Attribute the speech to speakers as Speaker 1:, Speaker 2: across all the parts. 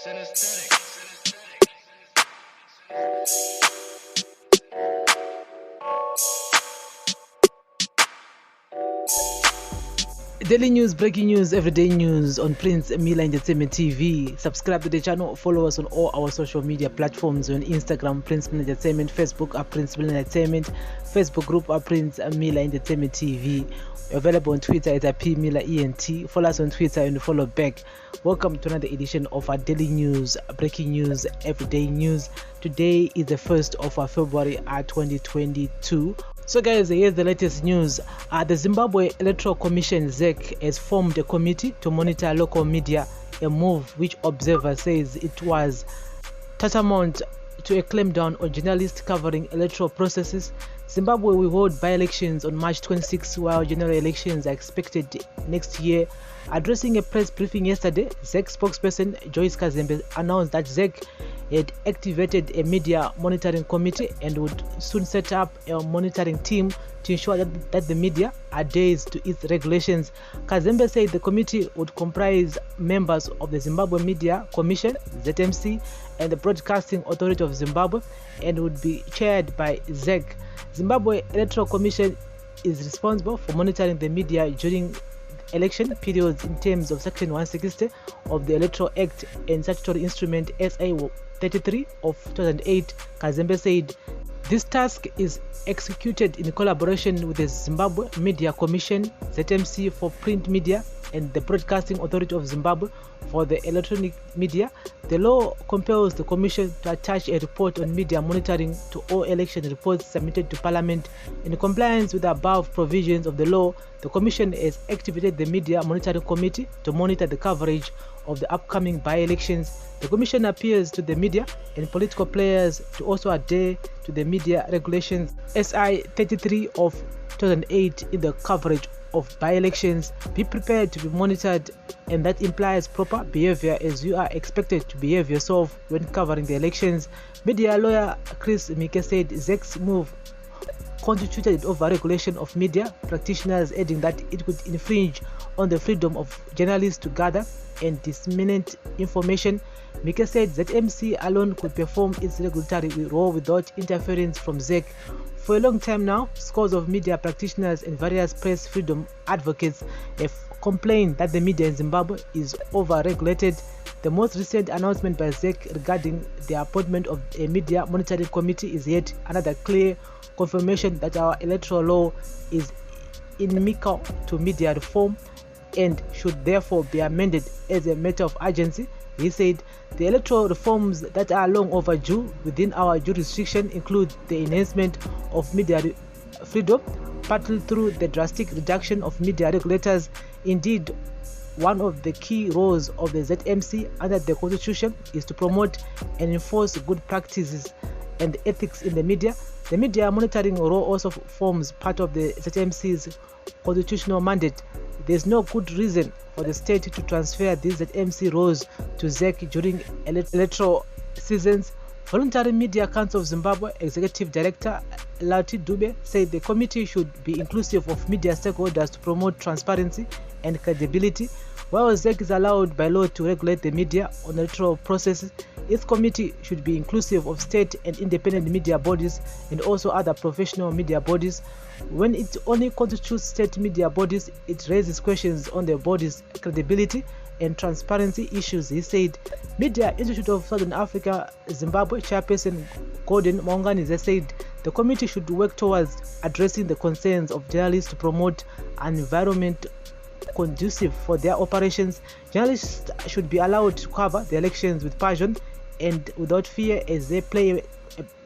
Speaker 1: Daily news, breaking news, everyday news on Prince Mila Entertainment TV. Subscribe to the channel, follow us on all our social media platforms. On Instagram, Prince Mila Entertainment, Facebook at Prince Mila Entertainment, Facebook group at Prince Mila Entertainment TV. We're available on Twitter at P Mila ENT. Follow us on Twitter and follow back. Welcome to another edition of our daily news, breaking news, everyday news. Today is the 1st of February 2022. So guys, here's the latest news. The Zimbabwe Electoral Commission ZEC has formed a committee to monitor local media, a move which observers says it was tantamount to a clampdown on journalists covering electoral processes. Zimbabwe will hold by-elections on March 26, while general elections are expected next year. Addressing a press briefing yesterday, ZEC spokesperson Joyce Kazembe announced that ZEC had activated a media monitoring committee and would soon set up a monitoring team to ensure that the media adheres to its regulations. Kazembe said the committee would comprise members of the Zimbabwe Media Commission, ZMC, and the Broadcasting Authority of Zimbabwe, and would be chaired by ZEC. Zimbabwe Electoral Commission is responsible for monitoring the media during election periods in terms of Section 160 of the Electoral Act and Statutory Instrument SA 33 of 2008. Kazembe said this task is executed in collaboration with the Zimbabwe Media Commission, ZMC for print media, and the Broadcasting Authority of Zimbabwe for the electronic media. The law compels the Commission to attach a report on media monitoring to all election reports submitted to Parliament. In compliance with the above provisions of the law, the Commission has activated the Media Monitoring Committee to monitor the coverage of the upcoming by-elections. The Commission appeals to the media and political players to also adhere to the media regulations SI 33 of 2008 in the coverage of by-elections. Be prepared to be monitored, and that implies proper behavior as you are expected to behave yourself when covering the elections. Media lawyer Chris Mike said ZEC's move constituted over-regulation of media practitioners, adding that it could infringe on the freedom of journalists to gather and disseminate information. Mike said that MC alone could perform its regulatory role without interference from ZEC. For a long time now, scores of media practitioners and various press freedom advocates have complained that the media in Zimbabwe is over-regulated. The most recent announcement by ZEC regarding the appointment of a media monitoring committee is yet another clear confirmation that our electoral law is inimical to media reform and should therefore be amended as a matter of urgency. He said the electoral reforms that are long overdue within our jurisdiction include the enhancement of media freedom, partly through the drastic reduction of media regulators. Indeed, one of the key roles of the ZMC under the Constitution is to promote and enforce good practices and ethics in the media. The media monitoring role also forms part of the ZMC's constitutional mandate. There is no good reason for the state to transfer these ZMC roles to ZEC during electoral seasons. Voluntary Media Council of Zimbabwe Executive Director Lauti Dube said the committee should be inclusive of media stakeholders to promote transparency and credibility. While ZEC is allowed by law to regulate the media on electoral processes, its committee should be inclusive of state and independent media bodies and also other professional media bodies. When it only constitutes state media bodies, it raises questions on the body's credibility and transparency issues, he said. Media Institute of Southern Africa Zimbabwe chairperson Gordon Maunganize said the committee should work towards addressing the concerns of journalists to promote an environment conducive for their operations. Journalists should be allowed to cover the elections with passion and without fear, as they play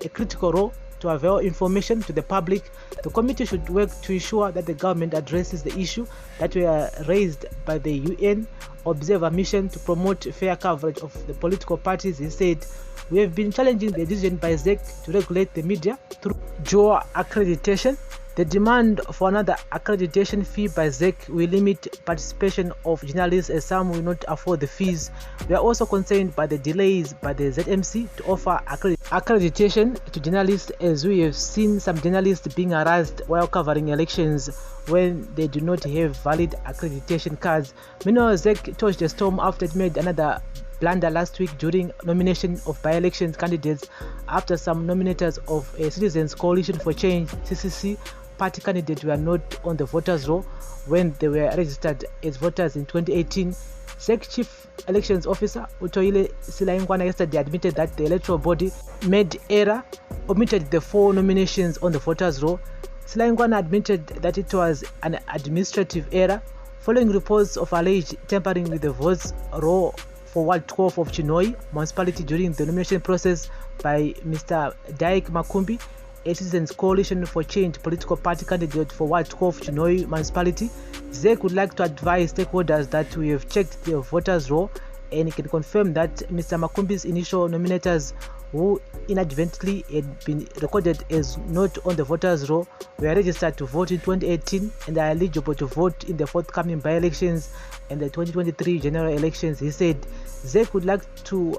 Speaker 1: a critical role to avail information to the public. The committee should work to ensure that the government addresses the issue that were raised by the UN Observer Mission to promote fair coverage of the political parties, he said. We have been challenging the decision by ZEC to regulate the media through dual accreditation. The demand for another accreditation fee by ZEC will limit participation of journalists, as some will not afford the fees. We are also concerned by the delays by the ZMC to offer accreditation to journalists, as we have seen some journalists being harassed while covering elections when they do not have valid accreditation cards. Meanwhile, ZEC touched the storm after it made another blunder last week during nomination of by-election candidates after some nominators of a Citizens Coalition for Change (CCC) party candidate were not on the voters' roll when they were registered as voters in 2018. SEC Chief Elections Officer Utoile Silaingwana yesterday admitted that the electoral body made error, omitted the 4 nominations on the voters' roll. Silaingwana admitted that it was an administrative error following reports of alleged tampering with the votes roll for Ward 12 of Chinhoyi municipality during the nomination process by Mr. Daik Makumbi, a Citizens Coalition for Change political party candidate for Ward 12 Chinhoyi municipality. ZEC would like to advise stakeholders that we have checked the voters' roll and can confirm that Mr. Makumbi's initial nominators, who inadvertently had been recorded as not on the voters' roll, were registered to vote in 2018 and are eligible to vote in the forthcoming by-elections and the 2023 general elections. He said ZEC would like to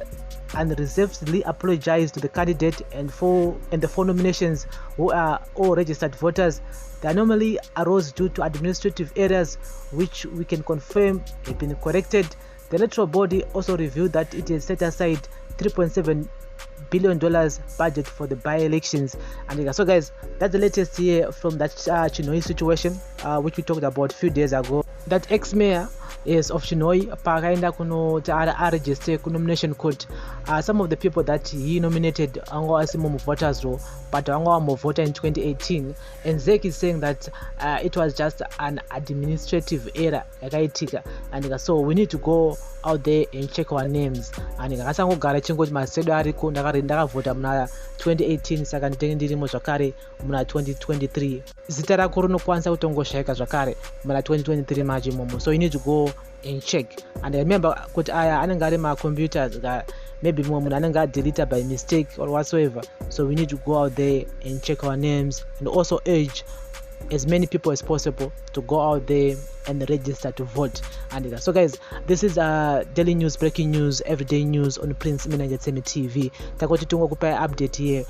Speaker 1: unreservedly apologize to the candidate and the 4 nominations who are all registered voters. The anomaly arose due to administrative errors which we can confirm have been corrected. The electoral body also revealed that it has set aside $3.7 billion budget for the by-elections. And so guys, that's the latest here from that Chinhoyi situation which we talked about a few days ago. That ex-mayor is of Chinhoyi pakaenda kuno register ku nomination court. Some of the people that he nominated ango asimo voters roll, but ango voter in 2018, and ZEC is saying that it was just an administrative error yakaitika, and so we need to go out there and check our names. And ngasango gara chingoji masedo ariko ndakavota muna 2018 saka ndindirimo zvakare muna 2023. Zita rako rinokwanisa kutongoshaika zvakare muna 2023 maji momo, so you need to go and check. And remember kuti aya anenge ari computers maybe munhu anenge deleted by mistake or whatsoever, so we need to go out there and check our names and also urge as many people as possible to go out there and register to vote. And so guys, this is daily news, breaking news, everyday news on Prince Entertainment TV. Takoti tungokupa update here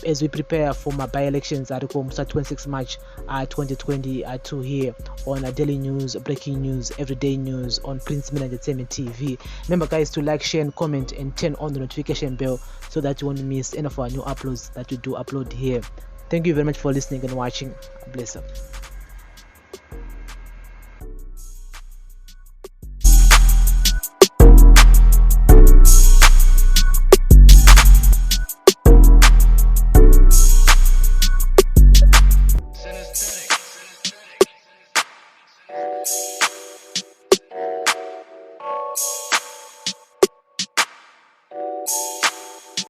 Speaker 1: as we prepare for my by-elections at 26 March 2022 here on daily news, breaking news, everyday news on Prince Entertainment TV. Remember guys to like, share and comment and turn on the notification bell so that you won't miss any of our new uploads that we do upload here. Thank you very much for listening and watching. Bless up.